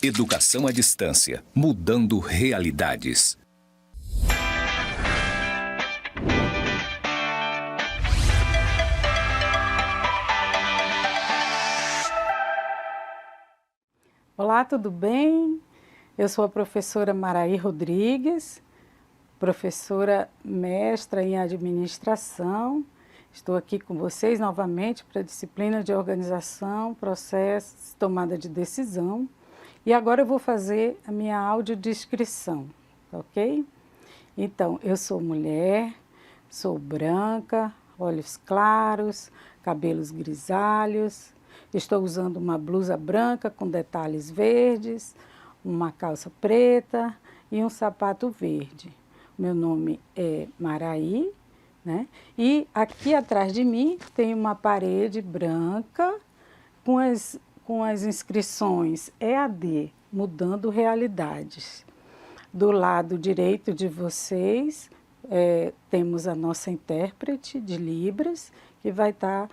Educação à distância, mudando realidades. Olá, tudo bem? Eu sou a professora Maraí Rodrigues, professora mestra em administração. Estou aqui com vocês novamente para a disciplina de organização, processos, tomada de decisão. E agora eu vou fazer a minha audiodescrição, ok? Então, eu sou mulher, sou branca, olhos claros, cabelos grisalhos. Estou usando uma blusa branca com detalhes verdes, uma calça preta e um sapato verde. Meu nome é Maraí, né? E aqui atrás de mim tem uma parede branca com as inscrições EAD, Mudando Realidades. Do lado direito de vocês temos a nossa intérprete de Libras, que vai estar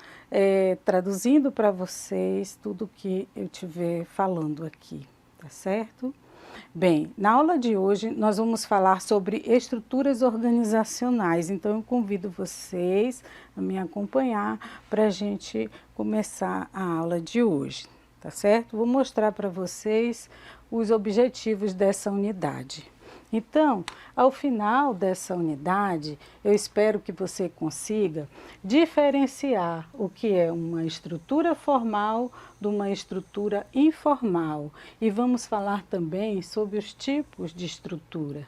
traduzindo para vocês tudo que eu estiver falando aqui, tá certo? Bem, na aula de hoje nós vamos falar sobre estruturas organizacionais, então eu convido vocês a me acompanhar para a gente começar a aula de hoje, tá certo? Vou mostrar para vocês os objetivos dessa unidade. Então, ao final dessa unidade, eu espero que você consiga diferenciar o que é uma estrutura formal de uma estrutura informal. E vamos falar também sobre os tipos de estrutura.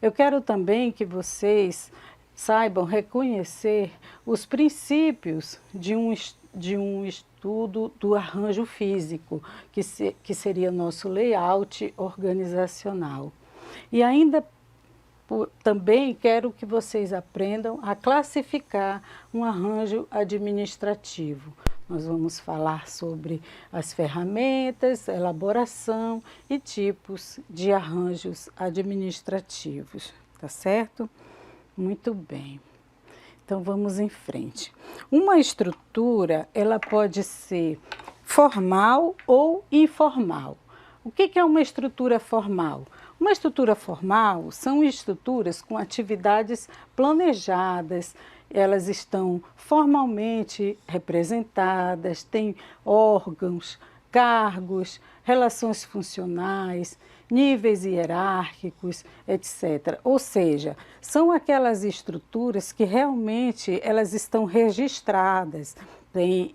Eu quero também que vocês saibam reconhecer os princípios de um estudo do arranjo físico, que seria nosso layout organizacional. E ainda também quero que vocês aprendam a classificar um arranjo administrativo. Nós vamos falar sobre as ferramentas, elaboração e tipos de arranjos administrativos, tá certo? Muito bem. Então vamos em frente. Uma estrutura, ela pode ser formal ou informal. O que é uma estrutura formal? Uma estrutura formal são estruturas com atividades planejadas, elas estão formalmente representadas, têm órgãos, cargos, relações funcionais, níveis hierárquicos, etc. Ou seja, são aquelas estruturas que realmente elas estão registradas. Tem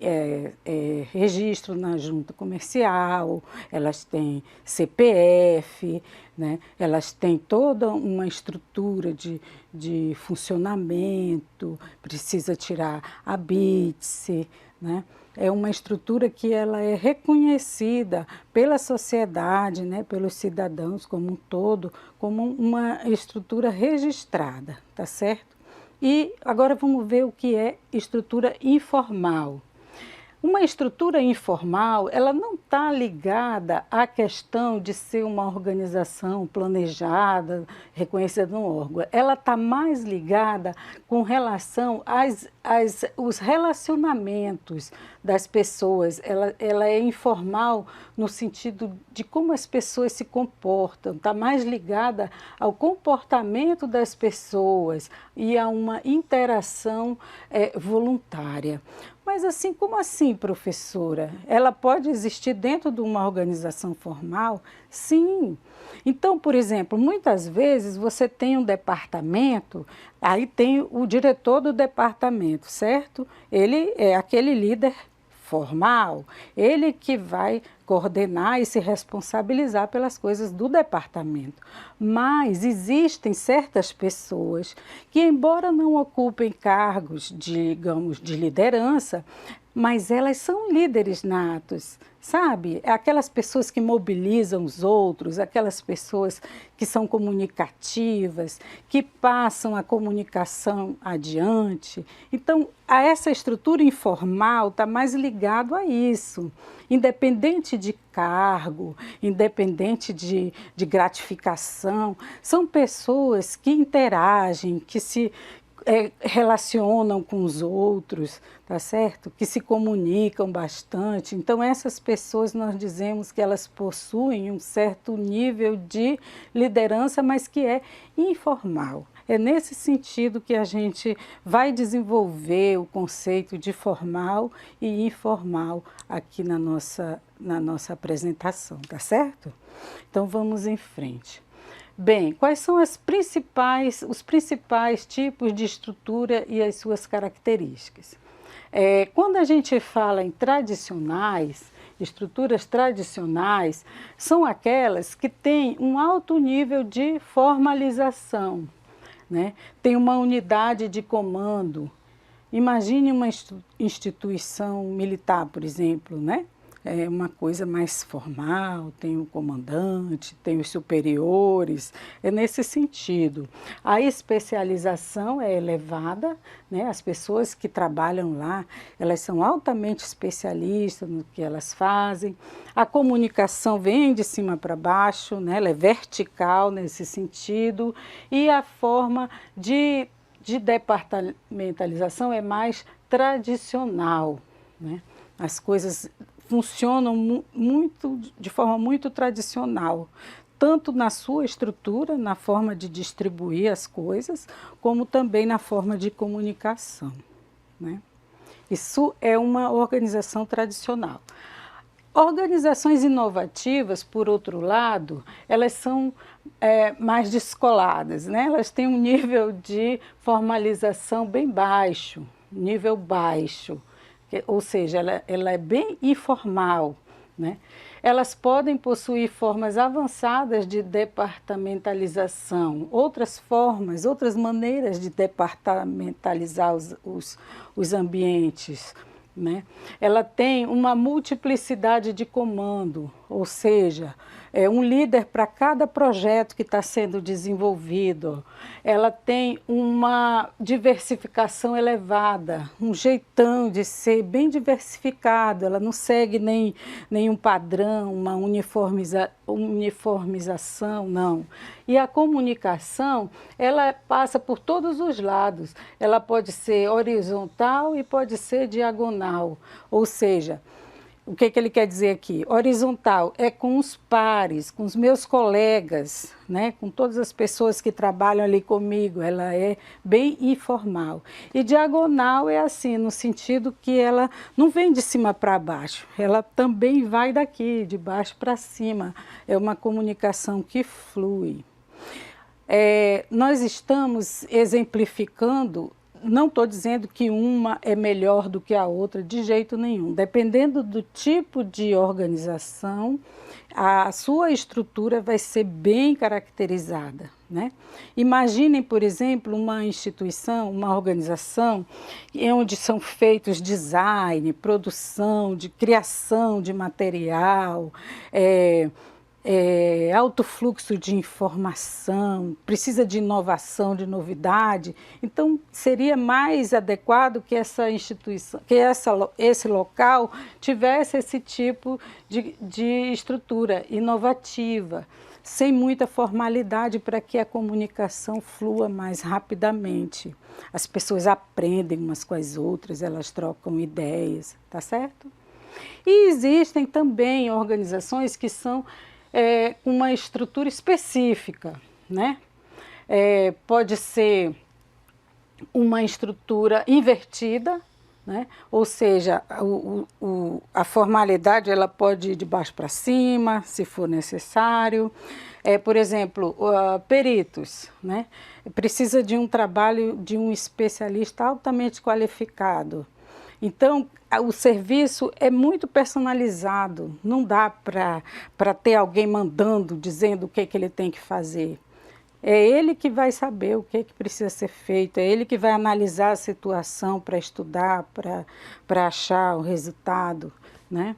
registro na junta comercial, elas têm CPF, né? Elas têm toda uma estrutura de funcionamento, precisa tirar a BITSE, né? É uma estrutura que ela é reconhecida pela sociedade, né? Pelos cidadãos como um todo, como uma estrutura registrada, tá certo? E agora vamos ver o que é estrutura informal. Uma estrutura informal, ela não está ligada à questão de ser uma organização planejada, reconhecida no órgão. Ela está mais ligada com relação aos relacionamentos das pessoas. Ela é informal no sentido de como as pessoas se comportam, está mais ligada ao comportamento das pessoas e a uma interação voluntária. Mas assim, como assim, professora? Ela pode existir dentro de uma organização formal? Sim. Então, por exemplo, muitas vezes você tem um departamento, aí tem o diretor do departamento, certo? Ele é aquele líder formal, ele que vai coordenar e se responsabilizar pelas coisas do departamento. Mas existem certas pessoas que, embora não ocupem cargos, digamos, de liderança, mas elas são líderes natos, sabe? Aquelas pessoas que mobilizam os outros, aquelas pessoas que são comunicativas, que passam a comunicação adiante. Então, essa estrutura informal está mais ligado a isso. Independente de cargo, independente de gratificação, são pessoas que interagem, que se relacionam com os outros, tá certo? Que se comunicam bastante. Então, essas pessoas, nós dizemos que elas possuem um certo nível de liderança, mas que é informal. É nesse sentido que a gente vai desenvolver o conceito de formal e informal aqui na nossa apresentação, tá certo? Então, vamos em frente. Bem, quais são os principais tipos de estrutura e as suas características? Quando a gente fala em tradicionais, estruturas tradicionais, são aquelas que têm um alto nível de formalização, né? Tem uma unidade de comando. Imagine uma instituição militar, por exemplo, né? É uma coisa mais formal, tem o comandante, tem os superiores, é nesse sentido. A especialização é elevada, né? As pessoas que trabalham lá, elas são altamente especialistas no que elas fazem. A comunicação vem de cima para baixo, né? Ela é vertical nesse sentido, e a forma de departamentalização é mais tradicional, né? As coisas funcionam de forma muito tradicional, tanto na sua estrutura, na forma de distribuir as coisas, como também na forma de comunicação, né? Isso é uma organização tradicional. Organizações inovativas, por outro lado, elas são mais descoladas, né? Elas têm um nível de formalização bem baixo, nível baixo. Ou seja, ela é bem informal, né? Elas podem possuir formas avançadas de departamentalização, outras formas, outras maneiras de departamentalizar os ambientes, né? Ela tem uma multiplicidade de comando, ou seja, um líder para cada projeto que está sendo desenvolvido. Ela tem uma diversificação elevada, um jeitão de ser bem diversificado. Ela não segue nenhum padrão, uma uniformização, não. E a comunicação, ela passa por todos os lados. Ela pode ser horizontal e pode ser diagonal, ou seja, o que ele quer dizer aqui? Horizontal é com os pares, com os meus colegas, né? Com todas as pessoas que trabalham ali comigo, ela é bem informal. E diagonal é assim, no sentido que ela não vem de cima para baixo, ela também vai daqui, de baixo para cima. É uma comunicação que flui. Nós estamos exemplificando. Não estou dizendo que uma é melhor do que a outra, de jeito nenhum. Dependendo do tipo de organização, a sua estrutura vai ser bem caracterizada, né? Imaginem, por exemplo, uma instituição, uma organização, onde são feitos design, produção, de criação de material, alto fluxo de informação, precisa de inovação, de novidade. Então, seria mais adequado que essa instituição, que esse local tivesse esse tipo de estrutura inovativa, sem muita formalidade, para que a comunicação flua mais rapidamente. As pessoas aprendem umas com as outras, elas trocam ideias, tá certo? E existem também organizações que são uma estrutura específica, né? Pode ser uma estrutura invertida, né? Ou seja, a formalidade ela pode ir de baixo para cima, se for necessário. Por exemplo, peritos, né? Precisa de um trabalho de um especialista altamente qualificado. Então, o serviço é muito personalizado, não dá para ter alguém mandando, dizendo o que ele tem que fazer. É ele que vai saber o que precisa ser feito, é ele que vai analisar a situação para estudar, para achar o resultado, né?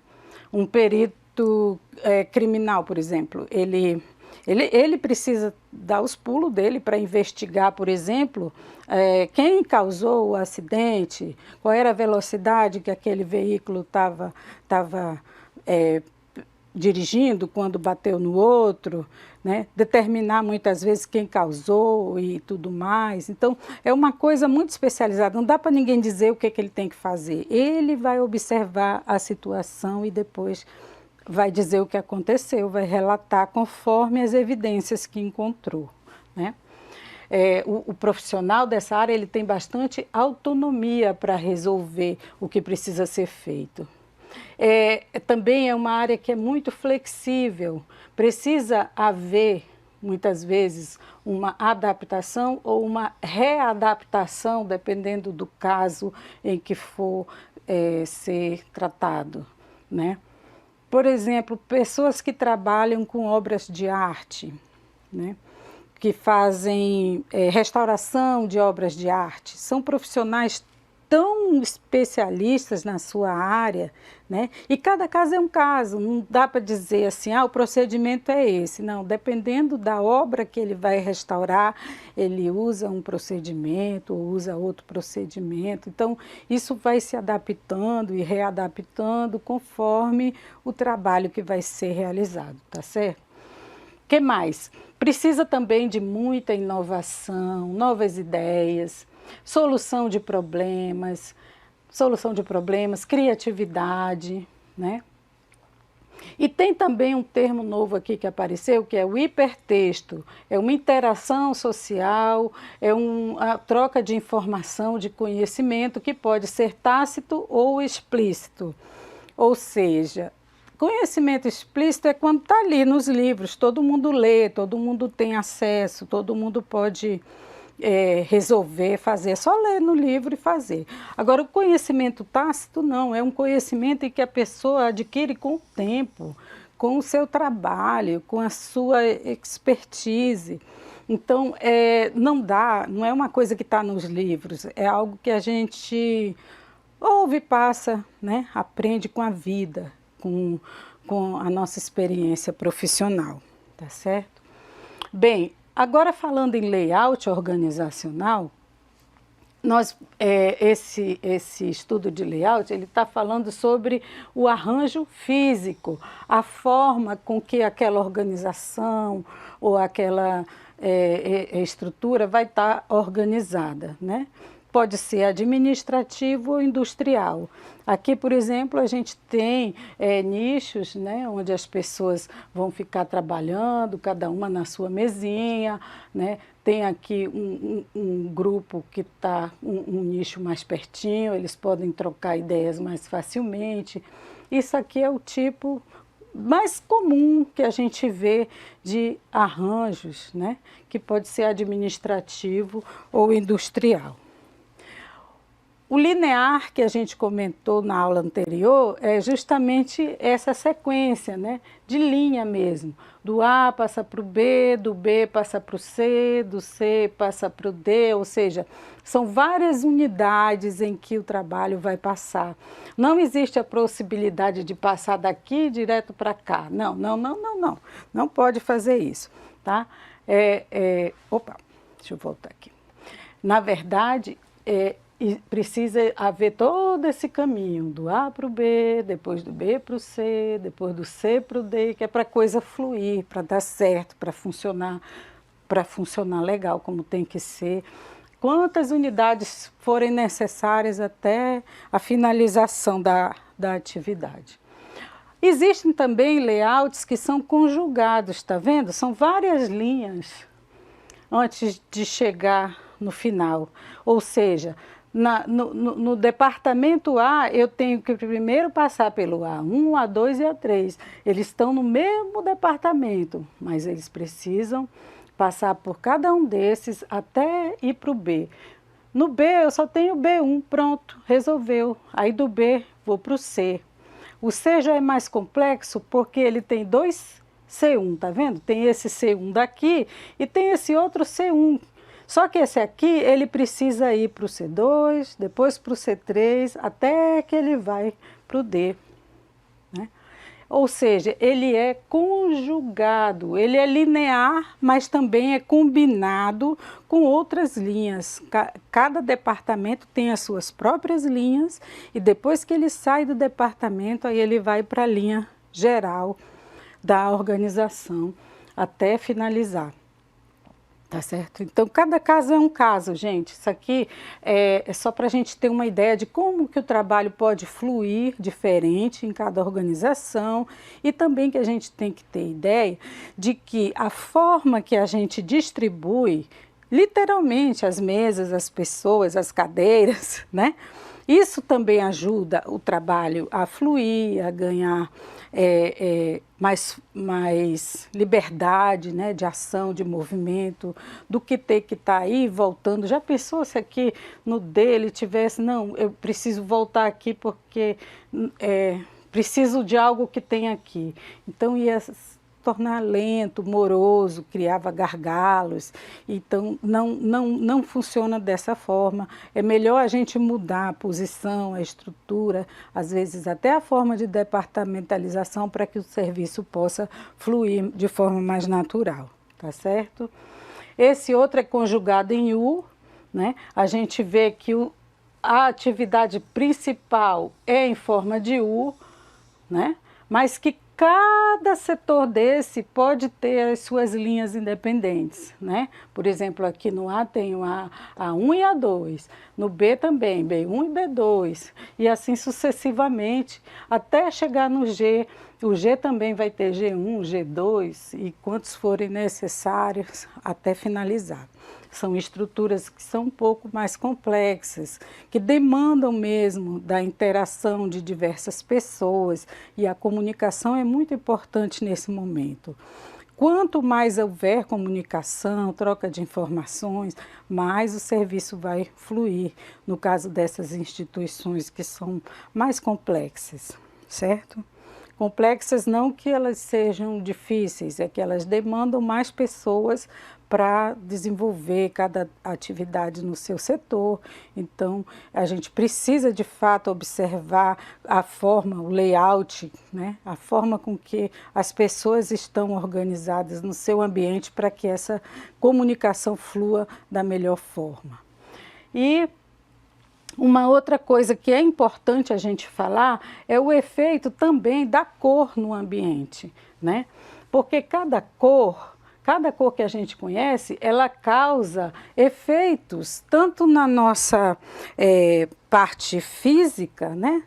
Um perito criminal, por exemplo, ele precisa dar os pulos dele para investigar, por exemplo, quem causou o acidente, qual era a velocidade que aquele veículo estava dirigindo quando bateu no outro, né? Determinar muitas vezes quem causou e tudo mais. Então, é uma coisa muito especializada, não dá para ninguém dizer o que ele tem que fazer. Ele vai observar a situação e depois vai dizer o que aconteceu, vai relatar conforme as evidências que encontrou, né? O profissional dessa área ele tem bastante autonomia para resolver o que precisa ser feito. Também é uma área que é muito flexível, precisa haver, muitas vezes, uma adaptação ou uma readaptação, dependendo do caso em que for ser tratado, né? Por exemplo, pessoas que trabalham com obras de arte, né? Que fazem restauração de obras de arte, são profissionais tão especialistas na sua área, né? E cada caso é um caso, não dá para dizer assim, o procedimento é esse. Não, dependendo da obra que ele vai restaurar, ele usa um procedimento ou usa outro procedimento. Então, isso vai se adaptando e readaptando conforme o trabalho que vai ser realizado, tá certo? O que mais? Precisa também de muita inovação, novas ideias, solução de problemas, criatividade, né? E tem também um termo novo aqui que apareceu, que é o hipertexto. É uma interação social, é a troca de informação, de conhecimento, que pode ser tácito ou explícito. Ou seja, conhecimento explícito é quando está ali nos livros, todo mundo lê, todo mundo tem acesso, todo mundo pode resolver, fazer, é só ler no livro e fazer. Agora, o conhecimento tácito não, é um conhecimento em que a pessoa adquire com o tempo, com o seu trabalho, com a sua expertise. Então, não é uma coisa que está nos livros, é algo que a gente ouve, passa, né? Aprende com a vida, com a nossa experiência profissional, tá certo? Bem, agora falando em layout organizacional, esse estudo de layout, ele está falando sobre o arranjo físico, a forma com que aquela organização ou aquela estrutura vai estar organizada, né? Pode ser administrativo ou industrial. Aqui, por exemplo, a gente tem nichos, né, onde as pessoas vão ficar trabalhando, cada uma na sua mesinha, né? Tem aqui um grupo que está um nicho mais pertinho, eles podem trocar ideias mais facilmente. Isso aqui é o tipo mais comum que a gente vê de arranjos, né? Que pode ser administrativo ou industrial. O linear que a gente comentou na aula anterior é justamente essa sequência, né, de linha mesmo. Do A passa para o B, do B passa para o C, do C passa para o D, ou seja, são várias unidades em que o trabalho vai passar. Não existe a possibilidade de passar daqui direto para cá. Não. Não pode fazer isso, tá? Opa, deixa eu voltar aqui. Na verdade, e precisa haver todo esse caminho, do A para o B, depois do B para o C, depois do C para o D, que é para a coisa fluir, para dar certo, para funcionar legal, como tem que ser. Quantas unidades forem necessárias até a finalização da atividade. Existem também layouts que são conjugados, está vendo? São várias linhas antes de chegar no final, ou seja, no departamento A, eu tenho que primeiro passar pelo A1, A2 e A3. Eles estão no mesmo departamento, mas eles precisam passar por cada um desses até ir para o B. No B, eu só tenho o B1, pronto, resolveu. Aí do B, vou para o C. O C já é mais complexo porque ele tem dois C1, tá vendo? Tem esse C1 daqui e tem esse outro C1. Só que esse aqui, ele precisa ir para o C2, depois para o C3, até que ele vai para o D, né? Ou seja, ele é conjugado, ele é linear, mas também é combinado com outras linhas. Cada departamento tem as suas próprias linhas e depois que ele sai do departamento, aí ele vai para a linha geral da organização até finalizar. Tá certo? Então, cada caso é um caso, gente. Isso aqui é só para a gente ter uma ideia de como que o trabalho pode fluir diferente em cada organização e também que a gente tem que ter ideia de que a forma que a gente distribui, literalmente, as mesas, as pessoas, as cadeiras, né? Isso também ajuda o trabalho a fluir, a ganhar mais liberdade, né, de ação, de movimento, do que ter que estar aí voltando. Já pensou se aqui no dele tivesse, não, eu preciso voltar aqui porque preciso de algo que tem aqui. Então ia tornar lento, moroso, criava gargalos, então não funciona dessa forma. É melhor a gente mudar a posição, a estrutura, às vezes até a forma de departamentalização para que o serviço possa fluir de forma mais natural, tá certo? Esse outro é conjugado em U, né? A gente vê que a atividade principal é em forma de U, né? Mas que cada setor desse pode ter as suas linhas independentes, né? Por exemplo, aqui no A tem o A1 e A2, no B também, B1 e B2, e assim sucessivamente, até chegar no G. O G também vai ter G1, G2 e quantos forem necessários até finalizar. São estruturas que são um pouco mais complexas, que demandam mesmo da interação de diversas pessoas e a comunicação é muito importante nesse momento. Quanto mais houver comunicação, troca de informações, mais o serviço vai fluir, no caso dessas instituições que são mais complexas, certo? Complexas não que elas sejam difíceis, é que elas demandam mais pessoas para desenvolver cada atividade no seu setor. Então, a gente precisa de fato observar a forma, o layout, né? A forma com que as pessoas estão organizadas no seu ambiente para que essa comunicação flua da melhor forma. E uma outra coisa que é importante a gente falar é o efeito também da cor no ambiente, né? Porque cada cor que a gente conhece, ela causa efeitos tanto na nossa parte física, né?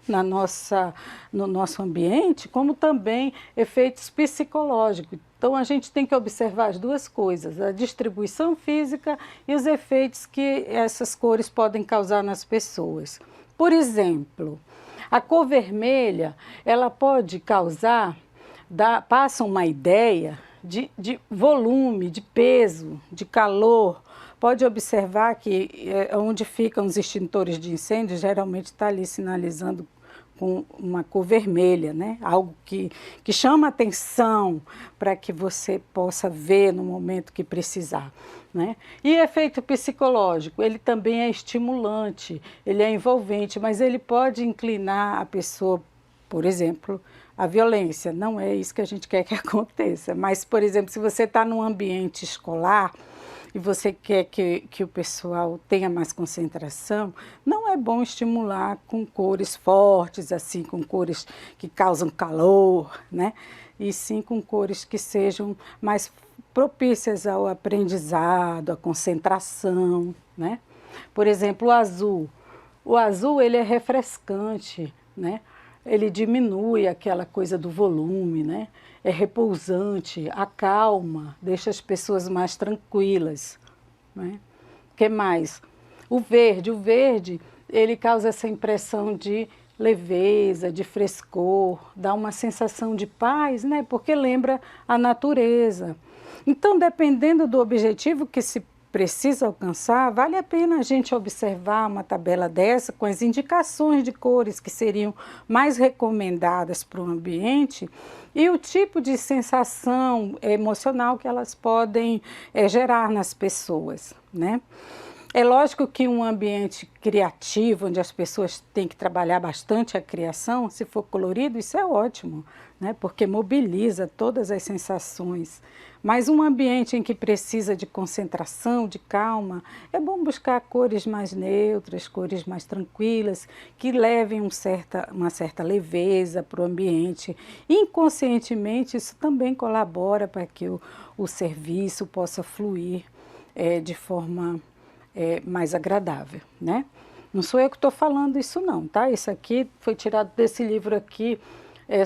No nosso ambiente, como também efeitos psicológicos. Então, a gente tem que observar as duas coisas, a distribuição física e os efeitos que essas cores podem causar nas pessoas. Por exemplo, a cor vermelha, ela pode causar, passa uma ideia de volume, de peso, de calor. Pode observar que onde ficam os extintores de incêndio, geralmente está ali sinalizando com uma cor vermelha, né? Algo que chama atenção para que você possa ver no momento que precisar, né? E efeito psicológico, ele também é estimulante, ele é envolvente, mas ele pode inclinar a pessoa, por exemplo, à violência. Não é isso que a gente quer que aconteça, mas, por exemplo, se você está num ambiente escolar e você quer que o pessoal tenha mais concentração, não é bom estimular com cores fortes, assim, com cores que causam calor, né? E sim com cores que sejam mais propícias ao aprendizado, à concentração, né? Por exemplo, o azul. O azul, ele é refrescante, né? Ele diminui aquela coisa do volume, né? É repousante, acalma, deixa as pessoas mais tranquilas, né? O que mais? O verde, ele causa essa impressão de leveza, de frescor, dá uma sensação de paz, né? Porque lembra a natureza. Então, dependendo do objetivo que se precisa alcançar, vale a pena a gente observar uma tabela dessa com as indicações de cores que seriam mais recomendadas para o ambiente e o tipo de sensação emocional que elas podem gerar nas pessoas, né? É lógico que um ambiente criativo, onde as pessoas têm que trabalhar bastante a criação, se for colorido, isso é ótimo, né? Porque mobiliza todas as sensações. Mas um ambiente em que precisa de concentração, de calma, é bom buscar cores mais neutras, cores mais tranquilas, que levem uma certa leveza para o ambiente. Inconscientemente, isso também colabora para que o serviço possa fluir de forma mais agradável, né? Não sou eu que estou falando isso não, tá? Isso aqui foi tirado desse livro aqui,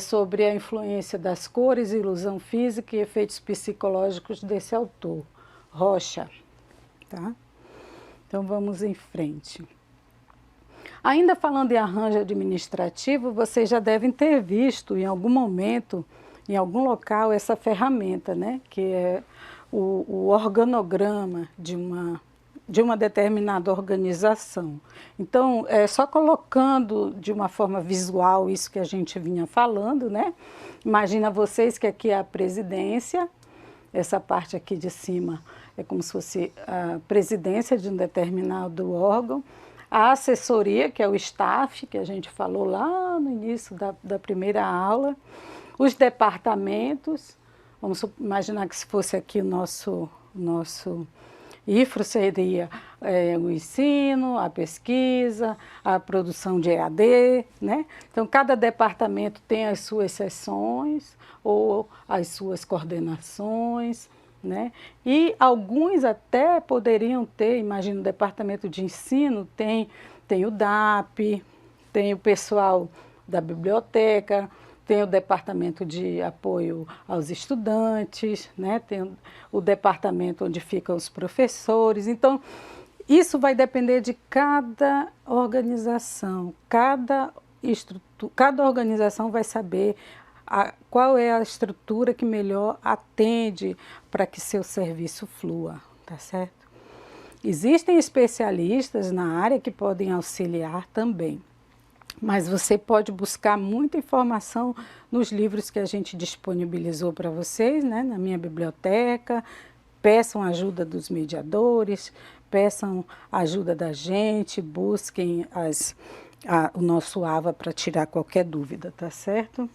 sobre a influência das cores, ilusão física e efeitos psicológicos desse autor, Rocha, tá? Então vamos em frente. Ainda falando em arranjo administrativo, vocês já devem ter visto em algum momento, em algum local, essa ferramenta, né? Que é o organograma de uma determinada organização. Então, só colocando de uma forma visual isso que a gente vinha falando, né? Imagina vocês que aqui é a presidência, essa parte aqui de cima é como se fosse a presidência de um determinado órgão, a assessoria, que é o staff, que a gente falou lá no início da primeira aula, os departamentos, vamos imaginar que se fosse aqui o nosso IFRO seria o ensino, a pesquisa, a produção de EAD, né? Então, cada departamento tem as suas seções ou as suas coordenações, né? E alguns até poderiam ter, imagina, o departamento de ensino tem o DAP, tem o pessoal da biblioteca, tem o departamento de apoio aos estudantes, né? Tem o departamento onde ficam os professores. Então, isso vai depender de cada organização. Cada organização vai saber qual é a estrutura que melhor atende para que seu serviço flua, tá certo? Existem especialistas na área que podem auxiliar também. Mas você pode buscar muita informação nos livros que a gente disponibilizou para vocês, né, na minha biblioteca. Peçam ajuda dos mediadores, peçam ajuda da gente, busquem o nosso AVA para tirar qualquer dúvida, tá certo?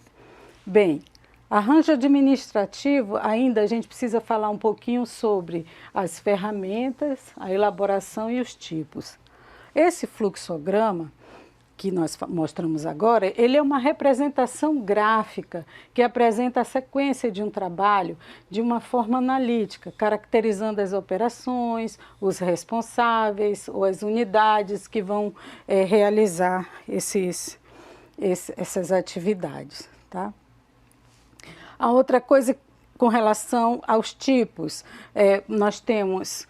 Bem, arranjo administrativo, ainda a gente precisa falar um pouquinho sobre as ferramentas, a elaboração e os tipos. Esse fluxograma que nós mostramos agora, ele é uma representação gráfica que apresenta a sequência de um trabalho de uma forma analítica, caracterizando as operações, os responsáveis ou as unidades que vão realizar essas atividades, tá? A outra coisa com relação aos tipos, nós temos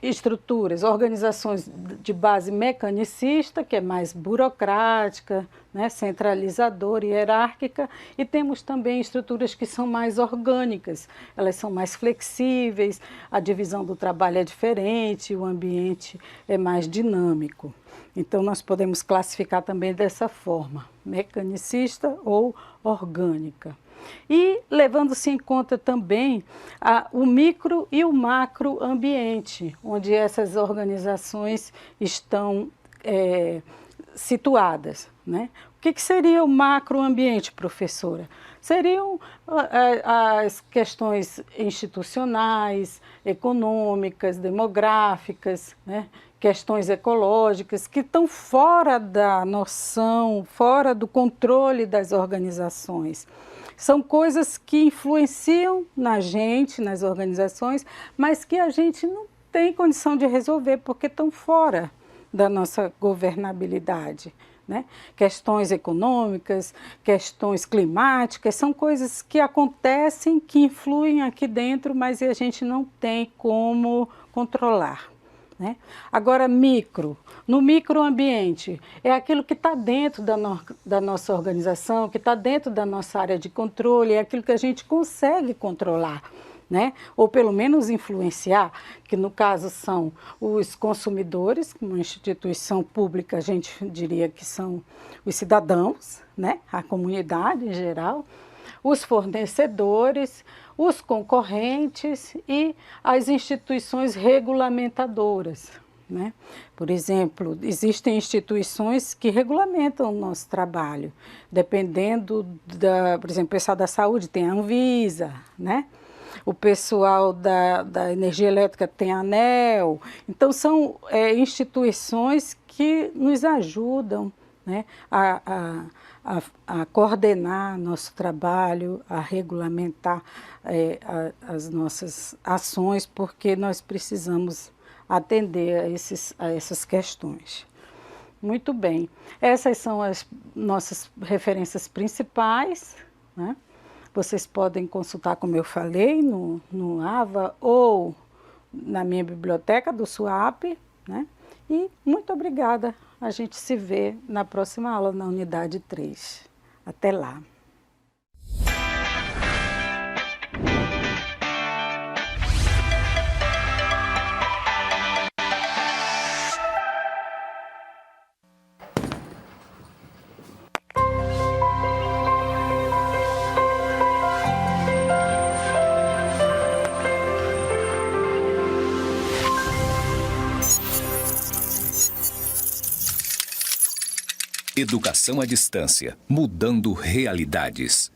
estruturas, organizações de base mecanicista, que é mais burocrática, né, centralizadora e hierárquica, e temos também estruturas que são mais orgânicas, elas são mais flexíveis, a divisão do trabalho é diferente, o ambiente é mais dinâmico. Então, nós podemos classificar também dessa forma, mecanicista ou orgânica. E levando-se em conta também o micro e o macro ambiente, onde essas organizações estão situadas, né? O que seria o macro ambiente, professora? Seriam as questões institucionais, econômicas, demográficas, né? Questões ecológicas que estão fora da noção, fora do controle das organizações. São coisas que influenciam na gente, nas organizações, mas que a gente não tem condição de resolver porque estão fora da nossa governabilidade, né? Questões econômicas, questões climáticas, são coisas que acontecem, que influem aqui dentro, mas a gente não tem como controlar, né? Agora, no microambiente, é aquilo que está dentro da nossa organização, que está dentro da nossa área de controle, é aquilo que a gente consegue controlar, né? Ou pelo menos influenciar, que no caso são os consumidores, uma instituição pública, a gente diria que são os cidadãos, né? A comunidade em geral, os fornecedores, os concorrentes e as instituições regulamentadoras, né? Por exemplo, existem instituições que regulamentam o nosso trabalho, dependendo por exemplo, o pessoal da saúde tem a Anvisa, né? O pessoal da energia elétrica tem a ANEEL. Então, são instituições que nos ajudam, né, a coordenar nosso trabalho, a regulamentar as nossas ações, porque nós precisamos atender a essas questões. Muito bem. Essas são as nossas referências principais, né? Vocês podem consultar, como eu falei, no AVA ou na minha biblioteca do SUAP, né? E muito obrigada. A gente se vê na próxima aula na unidade 3. Até lá. Educação à distância, mudando realidades.